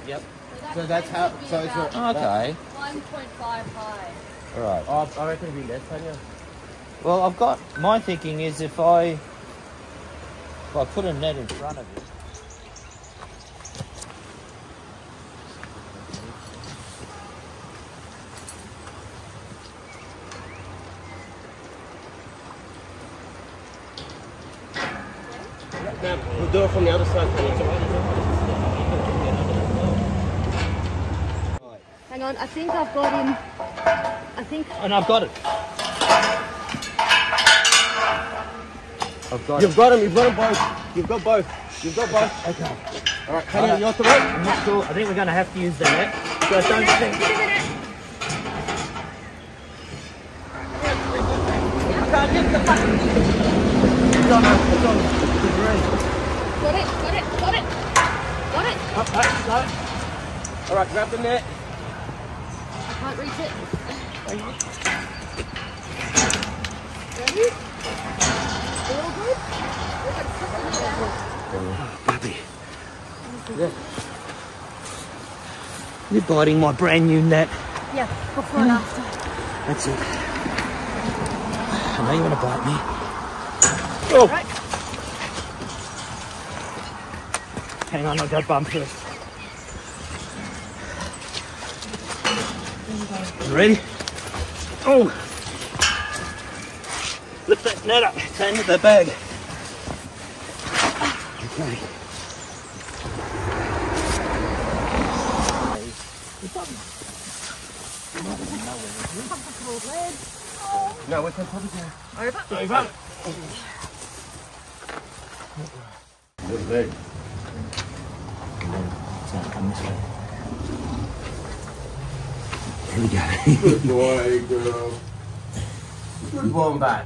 Yep. So that's how. So it's Okay. 1.5 high. All right. Oh, I reckon it'd be less, Tania. Well, I've got my thinking is if I put a net in front of it. No, we'll do it from the other side. Hang on, I think I've got him. And I've got it. I've got You've got them. You've got them both. You've got both. You've got both. Okay. All right, Tania, you're off the rope. I'm not sure. I think we're going to have to use the net. So don't think. Got it. Up, slow. All right, grab the net. I can't reach it. Ready? All good? Puppy. You're biting my brand new net. Yeah, before and after. That's it. I know you want to bite me. Oh! Right. Hang on, I'll go bum first. You ready? Oh! Lift that net up, it's into the bag. Okay. No, we can probably go. Over. Good leg. Come this way. Here we go. Good boy, girl. Good wombat.